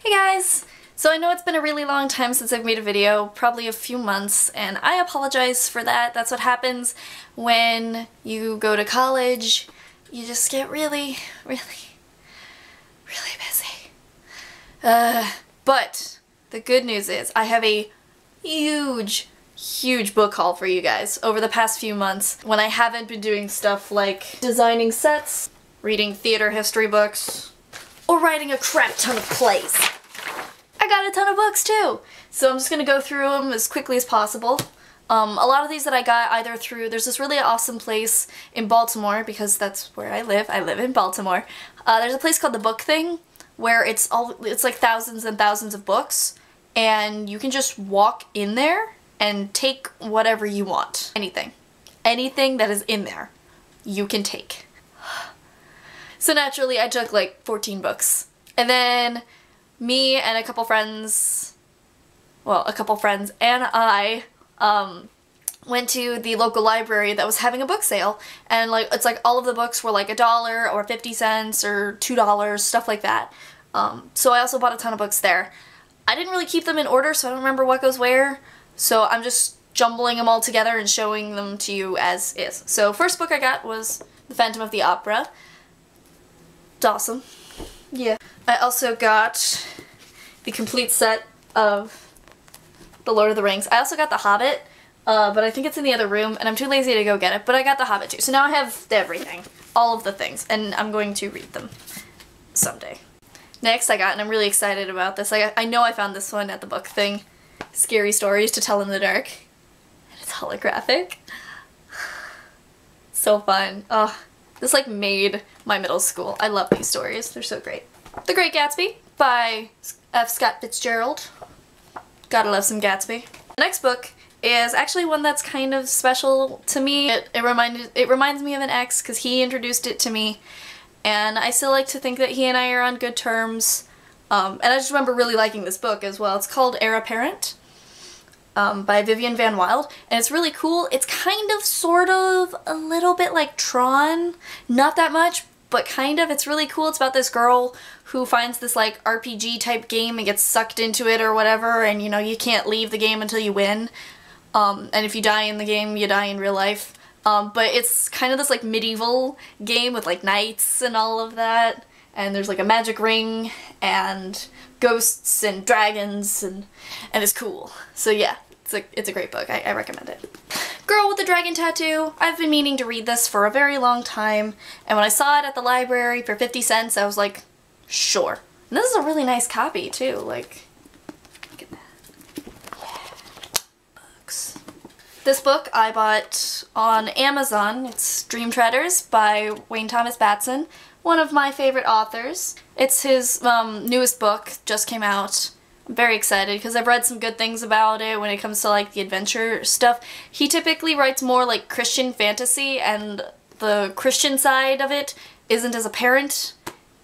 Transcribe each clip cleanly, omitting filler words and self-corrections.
Hey guys! So I know it's been a really long time since I've made a video, probably a few months, and I apologize for that. That's what happens when you go to college. You just get really busy. But the good news is I have a huge book haul for you guys over the past few months when I haven't been doing stuff like designing sets, reading theater history books, or writing a crap ton of plays. I got a ton of books too! So I'm just gonna go through them as quickly as possible. A lot of these that I got either through, there's this really awesome place in Baltimore, because that's where I live in Baltimore. There's a place called The Book Thing, where it's like thousands and thousands of books, and you can just walk in there and take whatever you want. Anything. Anything that is in there, you can take. So naturally, I took like 14 books. And then me and a couple friends and I went to the local library that was having a book sale. And like it's like all of the books were like $1 or 50 cents or $2, stuff like that. So I also bought a ton of books there. I didn't really keep them in order, so I don't remember what goes where. So I'm just jumbling them all together and showing them to you as is. So first book I got was The Phantom of the Opera. It's awesome. Yeah. I also got the complete set of The Lord of the Rings. I also got The Hobbit, but I think it's in the other room, and I'm too lazy to go get it, but I got The Hobbit too. So now I have everything. All of the things, and I'm going to read them someday. Next I got, and I'm really excited about this, I know I found this one at the Book Thing, Scary Stories to Tell in the Dark. And it's holographic. So fun. Oh, this like made my middle school. I love these stories. They're so great. The Great Gatsby by F. Scott Fitzgerald. Gotta love some Gatsby. The next book is actually one that's kind of special to me. It reminds me of an ex because he introduced it to me, and I still like to think that he and I are on good terms. And I just remember really liking this book as well. It's called Heir Apparent by Vivian Van Wilde, and it's really cool. It's kind of, sort of, a little bit like Tron. Not that much, but kind of. It's really cool. It's about this girl who finds this like RPG type game and gets sucked into it or whatever, and you know, you can't leave the game until you win. And if you die in the game, you die in real life. But it's kind of this like medieval game with like knights and all of that. And there's like a magic ring and ghosts and dragons, and it's cool. So yeah, it's a great book. I recommend it. Girl with the Dragon Tattoo. I've been meaning to read this for a very long time, and when I saw it at the library for 50 cents, I was like, sure. And this is a really nice copy too, like, look at that. Yeah. Books. This book I bought on Amazon. It's Dream Treaders by Wayne Thomas Batson, one of my favorite authors. It's his newest book, just came out. I'm very excited because I've read some good things about it when it comes to like the adventure stuff. He typically writes more like Christian fantasy, and the Christian side of it isn't as apparent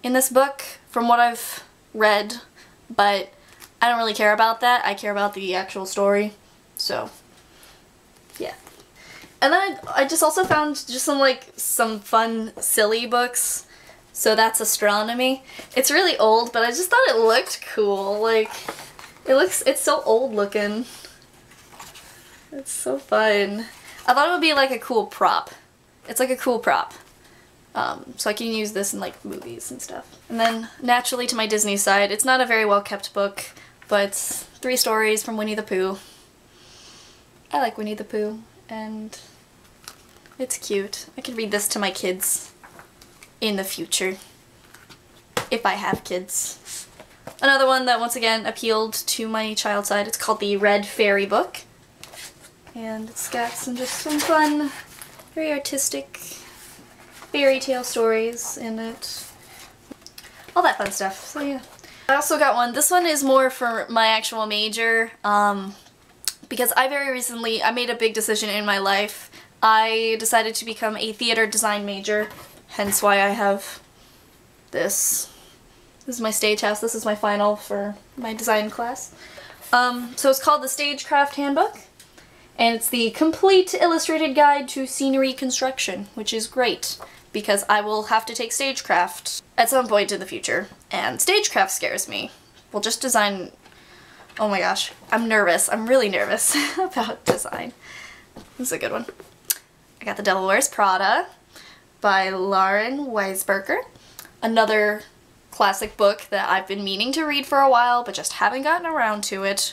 in this book from what I've read, but I don't really care about that. I care about the actual story, so yeah. And then I just also found just some fun silly books. So that's Astronomy. It's really old, but I just thought it looked cool. Like, it's so old looking. It's so fun. I thought it would be like a cool prop. It's like a cool prop. So I can use this in like movies and stuff. And then naturally to my Disney side, it's not a very well kept book, but it's 3 stories from Winnie the Pooh. I like Winnie the Pooh, and it's cute. I could read this to my kids in the future, if I have kids. Another one that once again appealed to my child side, it's called The Red Fairy Book. And it's got some fun, very artistic fairy tale stories in it. All that fun stuff, so yeah. I also got one, this one is more for my actual major, because I very recently, I made a big decision in my life. I decided to become a theater design major. Hence why I have this. This is my stage house. This is my final for my design class. So it's called the Stagecraft Handbook, and it's the complete illustrated guide to scenery construction, which is great because I will have to take stagecraft at some point in the future, and stagecraft scares me well, just design. Oh my gosh, I'm nervous. I'm really nervous about design. This is a good one. I got The Devil Wears Prada by Lauren Weisberger. Another classic book that I've been meaning to read for a while, but just haven't gotten around to it.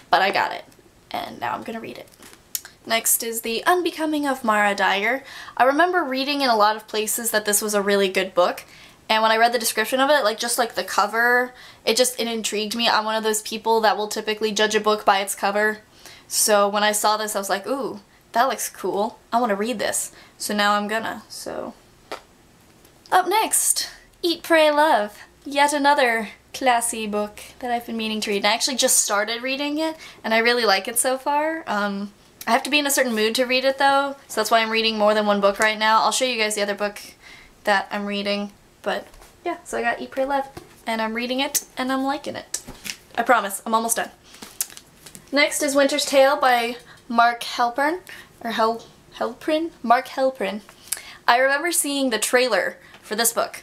But I got it, and now I'm gonna read it. Next is The Unbecoming of Mara Dyer. I remember reading in a lot of places that this was a really good book, and when I read the description of it, like just like the cover, it intrigued me. I'm one of those people that will typically judge a book by its cover. So when I saw this, I was like, ooh, that looks cool. I want to read this. So now I'm gonna. So up next, Eat, Pray, Love. Yet another classy book that I've been meaning to read. I actually just started reading it, and I really like it so far. I have to be in a certain mood to read it though, so that's why I'm reading more than one book right now. I'll show you guys the other book that I'm reading, but yeah, so I got Eat, Pray, Love, and I'm reading it, and I'm liking it. I promise, I'm almost done. Next is Winter's Tale by Mark Helprin, or Helprin? Mark Helprin. I remember seeing the trailer for this book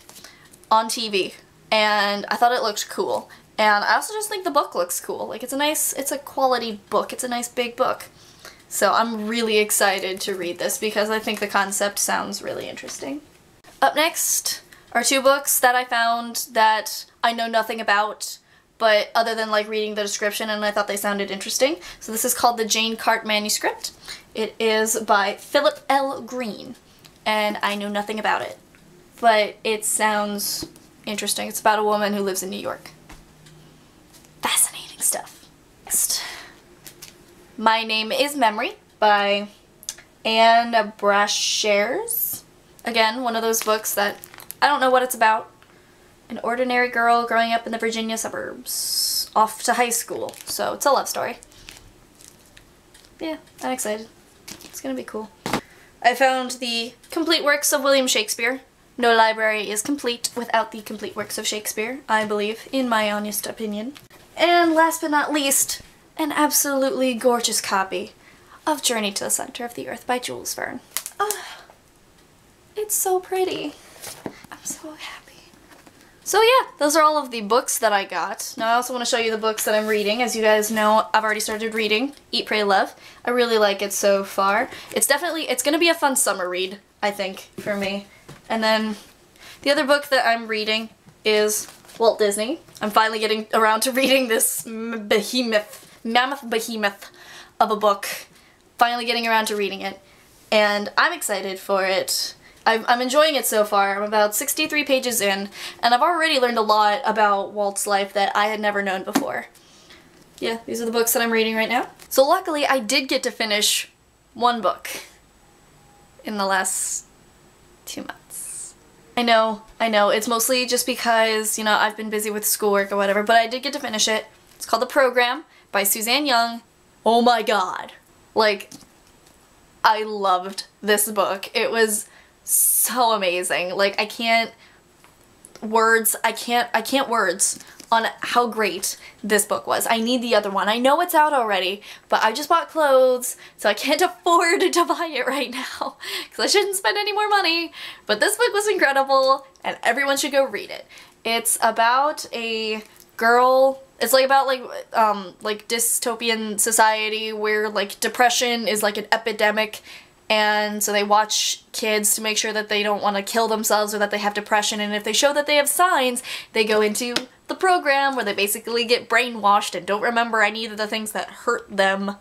on TV, and I thought it looked cool. And I also just think the book looks cool. Like, it's a quality book. It's a nice big book. So I'm really excited to read this because I think the concept sounds really interesting. Up next are two books that I found that I know nothing about, but other than like reading the description, and I thought they sounded interesting. So this is called The Jane Cart Manuscript. It is by Philip L. Green, and I know nothing about it, but it sounds interesting. It's about a woman who lives in New York. Fascinating stuff. Next, My Name is Memory by Anne Brashares. Again, one of those books that I don't know what it's about. An ordinary girl growing up in the Virginia suburbs, off to high school. So it's a love story. Yeah, I'm excited. It's gonna be cool. I found the complete works of William Shakespeare. No library is complete without the complete works of Shakespeare, I believe, in my honest opinion. And last but not least, an absolutely gorgeous copy of Journey to the Center of the Earth by Jules Verne. Oh, it's so pretty. I'm so happy. So yeah, those are all of the books that I got. Now I also want to show you the books that I'm reading. As you guys know, I've already started reading Eat, Pray, Love. I really like it so far. It's gonna be a fun summer read, I think, for me. And then the other book that I'm reading is Walt Disney. I'm finally getting around to reading this mammoth behemoth of a book. Finally getting around to reading it. And I'm excited for it. I'm enjoying it so far. I'm about 63 pages in, and I've already learned a lot about Walt's life that I had never known before. Yeah, these are the books that I'm reading right now. So luckily, I did get to finish one book in the last 2 months. I know, it's mostly just because, you know, I've been busy with schoolwork or whatever, but I did get to finish it. It's called The Program by Suzanne Young. Oh my god. Like, I loved this book. It was so amazing. Like, I can't words on how great this book was. I need the other one. I know it's out already, but I just bought clothes, so I can't afford to buy it right now because I shouldn't spend any more money. But this book was incredible, and everyone should go read it. It's about a girl. It's like about like dystopian society where like depression is like an epidemic. And so they watch kids to make sure that they don't want to kill themselves or that they have depression, and if they show that they have signs, they go into the program where they basically get brainwashed and don't remember any of the things that hurt them.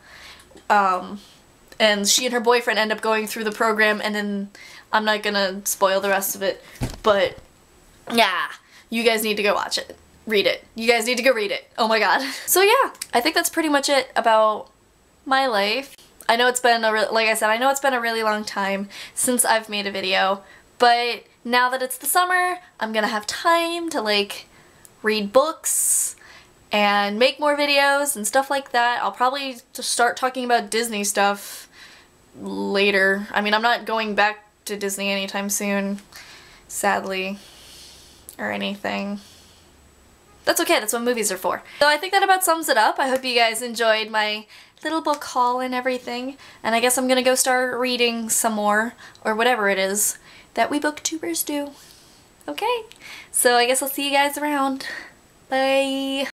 And she and her boyfriend end up going through the program, and then I'm not gonna spoil the rest of it, but yeah, you guys need to go watch it. Read it. You guys need to go read it. Oh my god. So yeah, I think that's pretty much it about my life. I know it's been like I said, I know it's been a really long time since I've made a video, but now that it's the summer, I'm gonna have time to like read books and make more videos and stuff like that. I'll probably just start talking about Disney stuff later. I mean, I'm not going back to Disney anytime soon, sadly, or anything. That's okay, that's what movies are for. So I think that about sums it up. I hope you guys enjoyed my little book haul and everything, and I guess I'm gonna go start reading some more, or whatever it is that we booktubers do. Okay, so I guess I'll see you guys around. Bye!